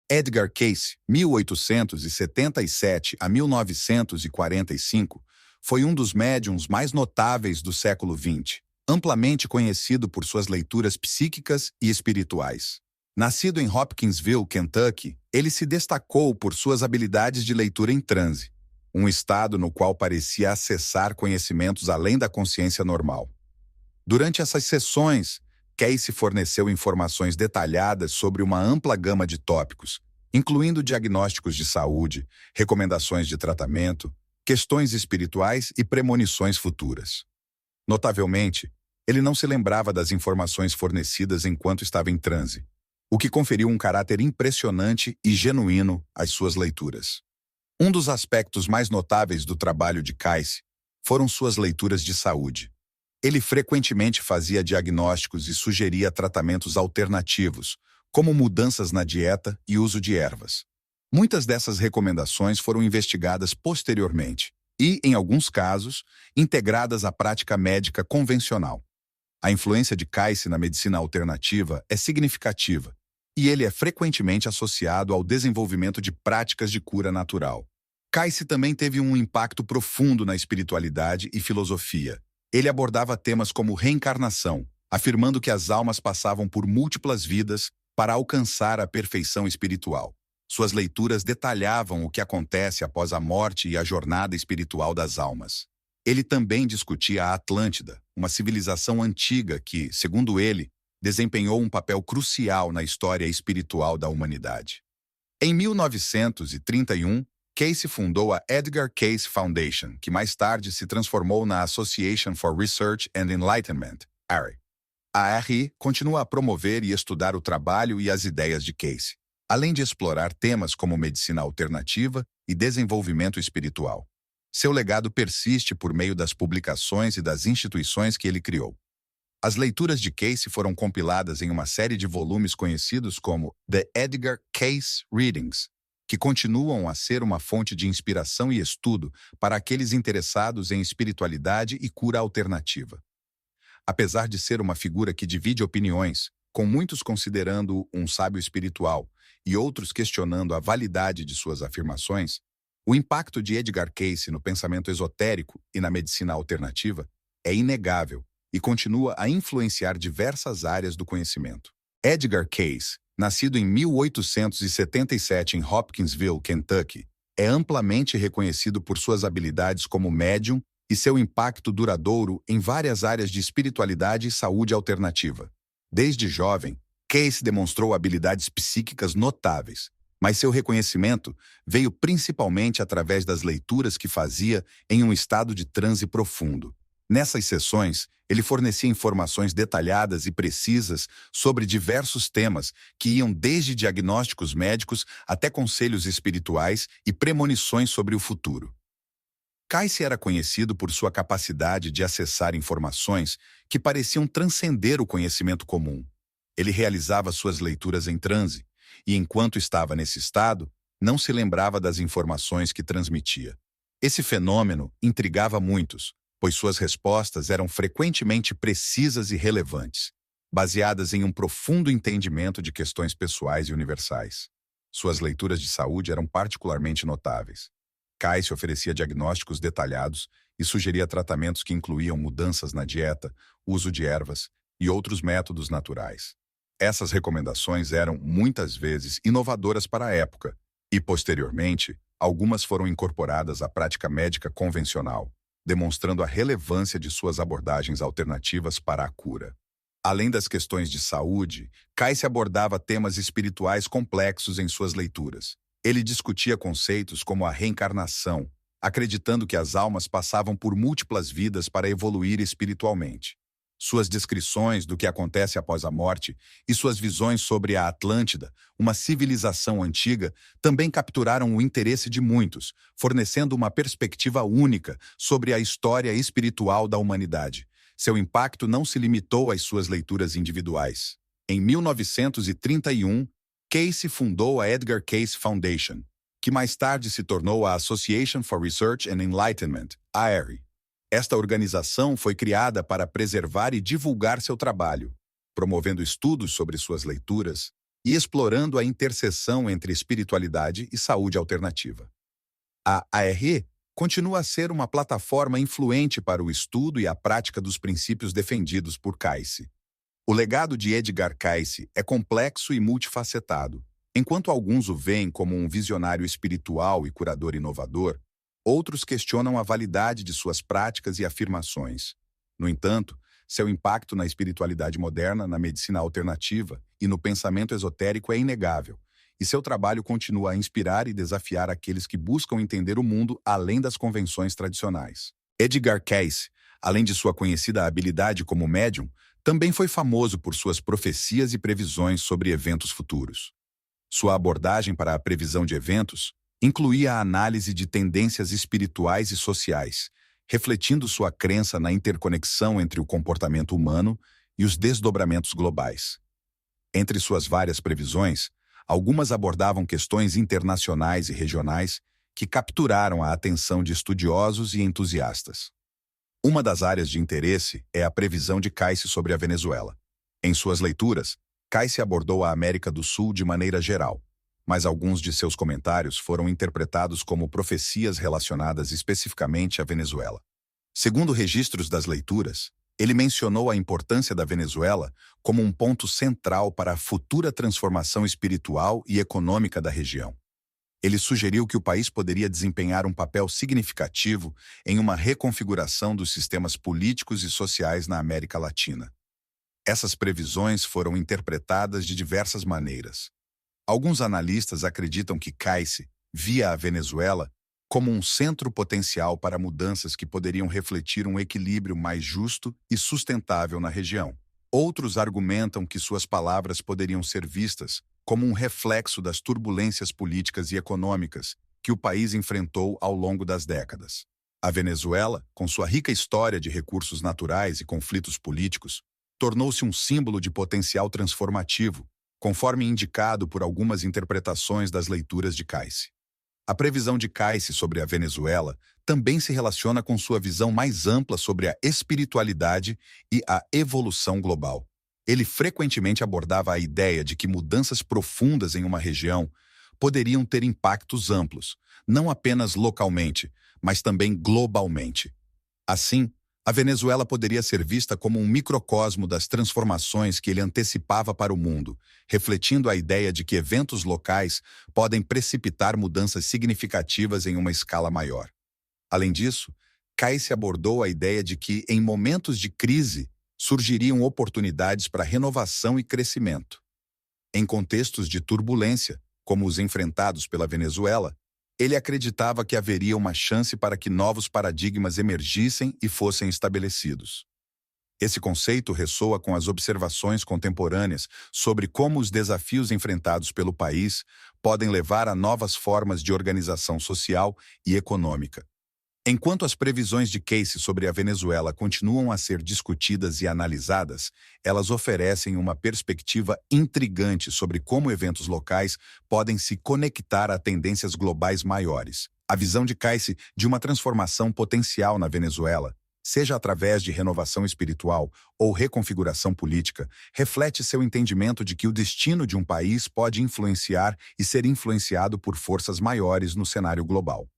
Edgar Cayce, 1877 a 1945, foi um dos médiuns mais notáveis do século XX, amplamente conhecido por suas leituras psíquicas e espirituais. Nascido em Hopkinsville, Kentucky, ele se destacou por suas habilidades de leitura em transe, um estado no qual parecia acessar conhecimentos além da consciência normal. Durante essas sessões, Cayce forneceu informações detalhadas sobre uma ampla gama de tópicos, incluindo diagnósticos de saúde, recomendações de tratamento, questões espirituais e premonições futuras. Notavelmente, ele não se lembrava das informações fornecidas enquanto estava em transe, o que conferiu um caráter impressionante e genuíno às suas leituras. Um dos aspectos mais notáveis do trabalho de Cayce foram suas leituras de saúde. Ele frequentemente fazia diagnósticos e sugeria tratamentos alternativos, como mudanças na dieta e uso de ervas. Muitas dessas recomendações foram investigadas posteriormente e, em alguns casos, integradas à prática médica convencional. A influência de Cayce na medicina alternativa é significativa, e ele é frequentemente associado ao desenvolvimento de práticas de cura natural. Cayce também teve um impacto profundo na espiritualidade e filosofia. Ele abordava temas como reencarnação, afirmando que as almas passavam por múltiplas vidas para alcançar a perfeição espiritual. Suas leituras detalhavam o que acontece após a morte e a jornada espiritual das almas. Ele também discutia a Atlântida, uma civilização antiga que, segundo ele, desempenhou um papel crucial na história espiritual da humanidade. Em 1931, Cayce fundou a Edgar Cayce Foundation, que mais tarde se transformou na Association for Research and Enlightenment, ARI. A ARI continua a promover e estudar o trabalho e as ideias de Cayce, além de explorar temas como medicina alternativa e desenvolvimento espiritual. Seu legado persiste por meio das publicações e das instituições que ele criou. As leituras de Cayce foram compiladas em uma série de volumes conhecidos como The Edgar Cayce Readings, que continuam a ser uma fonte de inspiração e estudo para aqueles interessados em espiritualidade e cura alternativa. Apesar de ser uma figura que divide opiniões, com muitos considerando-o um sábio espiritual e outros questionando a validade de suas afirmações, o impacto de Edgar Cayce no pensamento esotérico e na medicina alternativa é inegável e continua a influenciar diversas áreas do conhecimento. Edgar Cayce, nascido em 1877 em Hopkinsville, Kentucky, é amplamente reconhecido por suas habilidades como médium e seu impacto duradouro em várias áreas de espiritualidade e saúde alternativa. Desde jovem, Cayce demonstrou habilidades psíquicas notáveis, mas seu reconhecimento veio principalmente através das leituras que fazia em um estado de transe profundo. Nessas sessões, ele fornecia informações detalhadas e precisas sobre diversos temas que iam desde diagnósticos médicos até conselhos espirituais e premonições sobre o futuro. Cayce era conhecido por sua capacidade de acessar informações que pareciam transcender o conhecimento comum. Ele realizava suas leituras em transe e, enquanto estava nesse estado, não se lembrava das informações que transmitia. Esse fenômeno intrigava muitos, pois suas respostas eram frequentemente precisas e relevantes, baseadas em um profundo entendimento de questões pessoais e universais. Suas leituras de saúde eram particularmente notáveis. Cayce oferecia diagnósticos detalhados e sugeria tratamentos que incluíam mudanças na dieta, uso de ervas e outros métodos naturais. Essas recomendações eram, muitas vezes, inovadoras para a época e, posteriormente, algumas foram incorporadas à prática médica convencional, demonstrando a relevância de suas abordagens alternativas para a cura. Além das questões de saúde, Cayce abordava temas espirituais complexos em suas leituras. Ele discutia conceitos como a reencarnação, acreditando que as almas passavam por múltiplas vidas para evoluir espiritualmente. Suas descrições do que acontece após a morte e suas visões sobre a Atlântida, uma civilização antiga, também capturaram o interesse de muitos, fornecendo uma perspectiva única sobre a história espiritual da humanidade. Seu impacto não se limitou às suas leituras individuais. Em 1931, Cayce fundou a Edgar Cayce Foundation, que mais tarde se tornou a Association for Research and Enlightenment, ARI. Esta organização foi criada para preservar e divulgar seu trabalho, promovendo estudos sobre suas leituras e explorando a interseção entre espiritualidade e saúde alternativa. A ARE continua a ser uma plataforma influente para o estudo e a prática dos princípios defendidos por Cayce. O legado de Edgar Cayce é complexo e multifacetado. Enquanto alguns o veem como um visionário espiritual e curador inovador, outros questionam a validade de suas práticas e afirmações. No entanto, seu impacto na espiritualidade moderna, na medicina alternativa e no pensamento esotérico é inegável, e seu trabalho continua a inspirar e desafiar aqueles que buscam entender o mundo além das convenções tradicionais. Edgar Cayce, além de sua conhecida habilidade como médium, também foi famoso por suas profecias e previsões sobre eventos futuros. Sua abordagem para a previsão de eventos incluía a análise de tendências espirituais e sociais, refletindo sua crença na interconexão entre o comportamento humano e os desdobramentos globais. Entre suas várias previsões, algumas abordavam questões internacionais e regionais que capturaram a atenção de estudiosos e entusiastas. Uma das áreas de interesse é a previsão de Cayce sobre a Venezuela. Em suas leituras, Cayce abordou a América do Sul de maneira geral, mas alguns de seus comentários foram interpretados como profecias relacionadas especificamente à Venezuela. Segundo registros das leituras, ele mencionou a importância da Venezuela como um ponto central para a futura transformação espiritual e econômica da região. Ele sugeriu que o país poderia desempenhar um papel significativo em uma reconfiguração dos sistemas políticos e sociais na América Latina. Essas previsões foram interpretadas de diversas maneiras. Alguns analistas acreditam que Cayce via a Venezuela como um centro potencial para mudanças que poderiam refletir um equilíbrio mais justo e sustentável na região. Outros argumentam que suas palavras poderiam ser vistas como um reflexo das turbulências políticas e econômicas que o país enfrentou ao longo das décadas. A Venezuela, com sua rica história de recursos naturais e conflitos políticos, tornou-se um símbolo de potencial transformativo, conforme indicado por algumas interpretações das leituras de Cayce. A previsão de Cayce sobre a Venezuela também se relaciona com sua visão mais ampla sobre a espiritualidade e a evolução global. Ele frequentemente abordava a ideia de que mudanças profundas em uma região poderiam ter impactos amplos, não apenas localmente, mas também globalmente. Assim, a Venezuela poderia ser vista como um microcosmo das transformações que ele antecipava para o mundo, refletindo a ideia de que eventos locais podem precipitar mudanças significativas em uma escala maior. Além disso, Cayce abordou a ideia de que, em momentos de crise, surgiriam oportunidades para renovação e crescimento. Em contextos de turbulência, como os enfrentados pela Venezuela, ele acreditava que haveria uma chance para que novos paradigmas emergissem e fossem estabelecidos. Esse conceito ressoa com as observações contemporâneas sobre como os desafios enfrentados pelo país podem levar a novas formas de organização social e econômica. Enquanto as previsões de Cayce sobre a Venezuela continuam a ser discutidas e analisadas, elas oferecem uma perspectiva intrigante sobre como eventos locais podem se conectar a tendências globais maiores. A visão de Cayce de uma transformação potencial na Venezuela, seja através de renovação espiritual ou reconfiguração política, reflete seu entendimento de que o destino de um país pode influenciar e ser influenciado por forças maiores no cenário global.